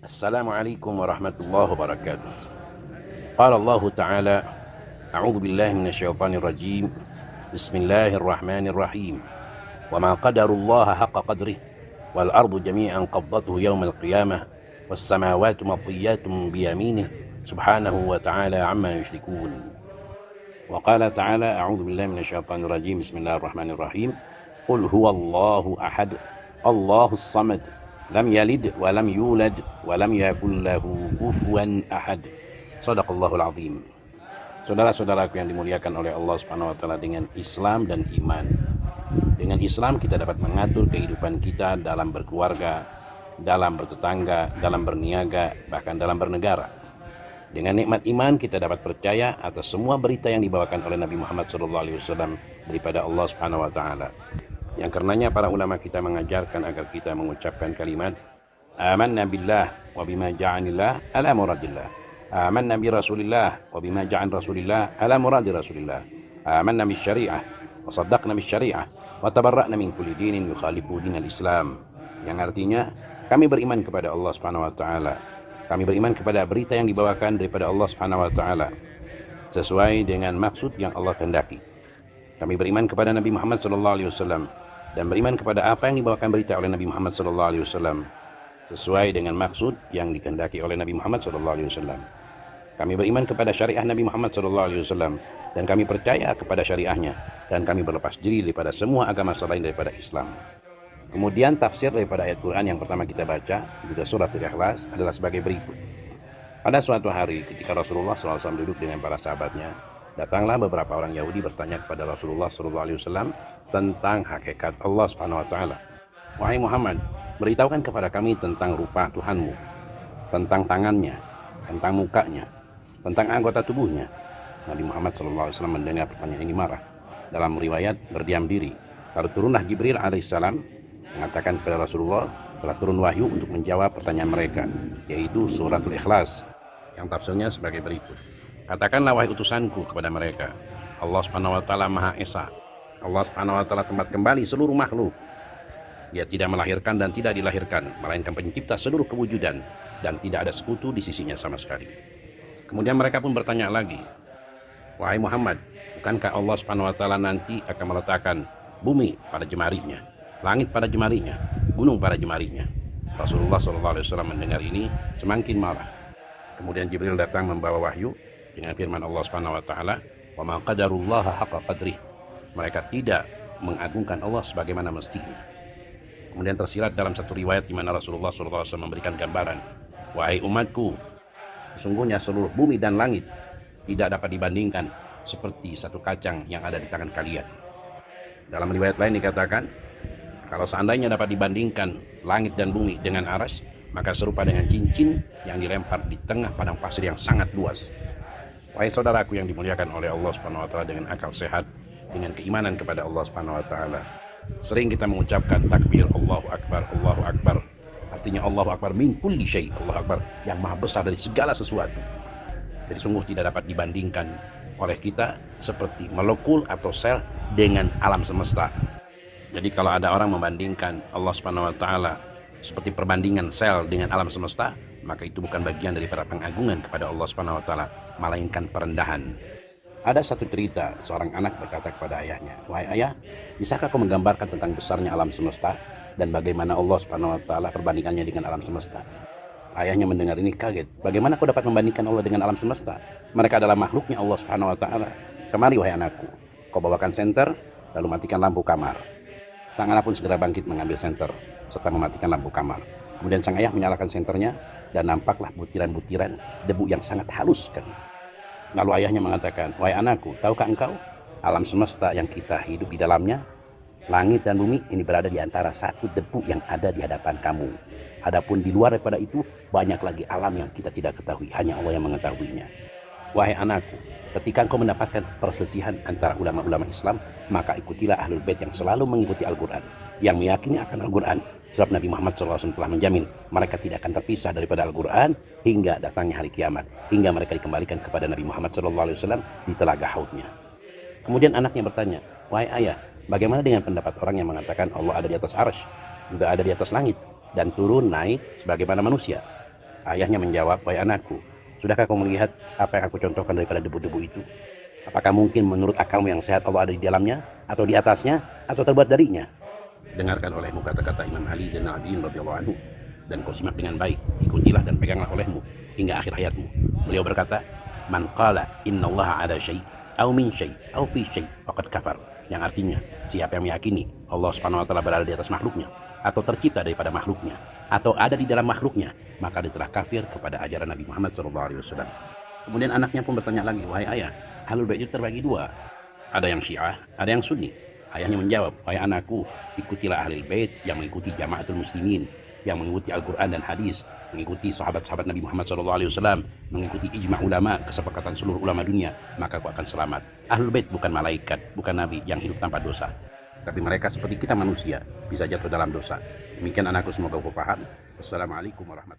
السلام عليكم ورحمة الله وبركاته. قال الله تعالى: أعوذ بالله من الشيطان الرجيم. بسم الله الرحمن الرحيم. وما قدر الله حق قدره والأرض جميعا قبضته يوم القيامة والسماوات مطويات بيمينه سبحانه وتعالى عما يشركون. وقال تعالى: أعوذ بالله من الشيطان الرجيم. بسم الله الرحمن الرحيم. قل هو الله أحد الله الصمد lam yalid wa lam yulad wa lam yakul lahu kufuwan ahad. Shadaqallahul azim. Saudara-saudaraku yang dimuliakan oleh Allah Subhanahu wa taala, dengan Islam dan iman. Dengan Islam kita dapat mengatur kehidupan kita dalam berkeluarga, dalam bertetangga, dalam berniaga, bahkan dalam bernegara. Dengan nikmat iman kita dapat percaya atas semua berita yang dibawakan oleh Nabi Muhammad SAW daripada Allah Subhanahu wa taala. Yang karenanya para ulama kita mengajarkan agar kita mengucapkan kalimat amanna billah wa bima ja'anillah ala muradillah, amanna bi rasulillah wa bima ja'an rasulillah ala muradi rasulillah, amanna bis syariah wa saddaqna bis syariah wa tabarra'na min kulli dinin yukhalifu dinal Islam. Yang artinya kami beriman kepada Allah Subhanahu wa taala, kami beriman kepada berita yang dibawakan daripada Allah Subhanahu wa taala sesuai dengan maksud yang Allah kehendaki. Kami beriman kepada Nabi Muhammad SAW dan beriman kepada apa yang dibawakan berita oleh Nabi Muhammad SAW sesuai dengan maksud yang dikehendaki oleh Nabi Muhammad SAW. Kami beriman kepada syariah Nabi Muhammad SAW dan kami percaya kepada syariahnya, dan kami berlepas diri daripada semua agama selain daripada Islam. Kemudian tafsir daripada ayat Quran yang pertama kita baca, juga surat Al-Ikhlas, adalah sebagai berikut. Pada suatu hari ketika Rasulullah SAW duduk dengan para sahabatnya, datanglah beberapa orang Yahudi bertanya kepada Rasulullah SAW tentang hakikat Allah Subhanahu wa taala. Wahai Muhammad, beritahukan kepada kami tentang rupa Tuhanmu, tentang tangannya, tentang mukanya, tentang anggota tubuhnya. Nabi Muhammad SAW mendengar pertanyaan ini marah. Dalam riwayat berdiam diri. Lalu turunlah Jibril alaihissalam mengatakan kepada Rasulullah telah turun wahyu untuk menjawab pertanyaan mereka, yaitu suratul Ikhlas, yang tafsirnya sebagai berikut. Katakanlah wahai utusanku kepada mereka, Allah Subhanahu wa taala Maha Esa. Allah Subhanahu wa taala tempat kembali seluruh makhluk. Dia tidak melahirkan dan tidak dilahirkan, melainkan pencipta seluruh kewujudan, dan tidak ada sekutu di sisinya sama sekali. Kemudian mereka pun bertanya lagi, wahai Muhammad, bukankah Allah Subhanahu wa taala nanti akan meletakkan bumi pada jemarinya, langit pada jemarinya, gunung pada jemarinya? Rasulullah SAW mendengar ini semakin marah. Kemudian Jibril datang membawa wahyu dengan firman Allah Subhanahu wa taala, "Wa ma qadarullaha haqqa qadrih." Mereka tidak mengagungkan Allah sebagaimana mestinya. Kemudian tersirat dalam satu riwayat di mana Rasulullah SAW memberikan gambaran, wahai umatku, sesungguhnya seluruh bumi dan langit tidak dapat dibandingkan seperti satu kacang yang ada di tangan kalian. Dalam riwayat lain dikatakan, kalau seandainya dapat dibandingkan langit dan bumi dengan arsy, maka serupa dengan cincin yang dilempar di tengah padang pasir yang sangat luas. Wahai saudaraku yang dimuliakan oleh Allah Subhanahu wa taala, dengan akal sehat, dengan keimanan kepada Allah Subhanahu wa taala, sering kita mengucapkan takbir Allahu Akbar, Allahu Akbar. Artinya Allahu Akbar min kulli syai', Allahu Akbar yang maha besar dari segala sesuatu. Jadi sungguh tidak dapat dibandingkan oleh kita seperti molekul atau sel dengan alam semesta. Jadi kalau ada orang membandingkan Allah Subhanahu wa taala seperti perbandingan sel dengan alam semesta, maka itu bukan bagian daripada pengagungan kepada Allah Subhanahu wa taala, melainkan perendahan. Ada satu cerita, seorang anak berkata kepada ayahnya, wahai ayah, bisakah kau menggambarkan tentang besarnya alam semesta dan bagaimana Allah Subhanahu wa taala perbandingannya dengan alam semesta? Ayahnya mendengar ini kaget. Bagaimana kau dapat membandingkan Allah dengan alam semesta? Mereka adalah makhluknya Allah Subhanahu wa taala. Kemari wahai anakku, kau bawakan senter, lalu matikan lampu kamar. Sang anak pun segera bangkit mengambil senter serta mematikan lampu kamar. Kemudian sang ayah menyalakan senternya dan nampaklah butiran-butiran debu yang sangat halus sekali. Lalu ayahnya mengatakan, wahai anakku, tahukah engkau alam semesta yang kita hidup di dalamnya, langit dan bumi ini berada di antara satu debu yang ada di hadapan kamu. Adapun di luar daripada itu banyak lagi alam yang kita tidak ketahui, hanya Allah yang mengetahuinya. Wahai anakku, ketika engkau mendapatkan perselisihan antara ulama-ulama Islam, maka ikutilah Ahlul Bait yang selalu mengikuti Al-Quran, yang meyakini akan Al-Quran. Sebab Nabi Muhammad SAW telah menjamin mereka tidak akan terpisah daripada Al-Quran hingga datangnya hari kiamat, hingga mereka dikembalikan kepada Nabi Muhammad SAW di telaga haudnya. Kemudian anaknya bertanya, wahai ayah, bagaimana dengan pendapat orang yang mengatakan Allah ada di atas arsy, juga ada di atas langit, dan turun naik sebagaimana manusia? Ayahnya menjawab, wahai anakku, sudahkah kau melihat apa yang aku contohkan daripada debu-debu itu? Apakah mungkin menurut akalmu yang sehat Allah ada di dalamnya, atau di atasnya, atau terbuat darinya? Dengarkan olehmu kata-kata Imam Ali dan Nabi radhiyallahu anhu, dan kau simak dengan baik, ikutilah dan peganglah olehmu hingga akhir hayatmu. Beliau berkata, man qala innallaha ala syai' au min syai' au fi syai' faqad kafar. Yang artinya, siapa yang meyakini Allah Subhanahu wa taala berada di atas makhluknya, atau tercipta daripada makhluknya, atau ada di dalam makhluknya, maka dia telah kafir kepada ajaran Nabi Muhammad SAW. Kemudian anaknya pun bertanya lagi, wahai ayah, Ahlul Bait itu terbagi dua. Ada yang Syiah, ada yang Sunni. Ayahnya menjawab, wahai anakku, ikutilah Ahlul Bait yang mengikuti Jamaatul Muslimin, yang mengikuti Al-Quran dan hadis, mengikuti sahabat-sahabat Nabi Muhammad SAW, mengikuti ijma' ulama, kesepakatan seluruh ulama dunia, maka kau akan selamat. Ahlul Bait bukan malaikat, bukan nabi yang hidup tanpa dosa, tapi mereka seperti kita manusia, bisa jatuh dalam dosa. Demikian anakku, semoga kau paham. Wassalamualaikum warahmatullahi wabarakatuh.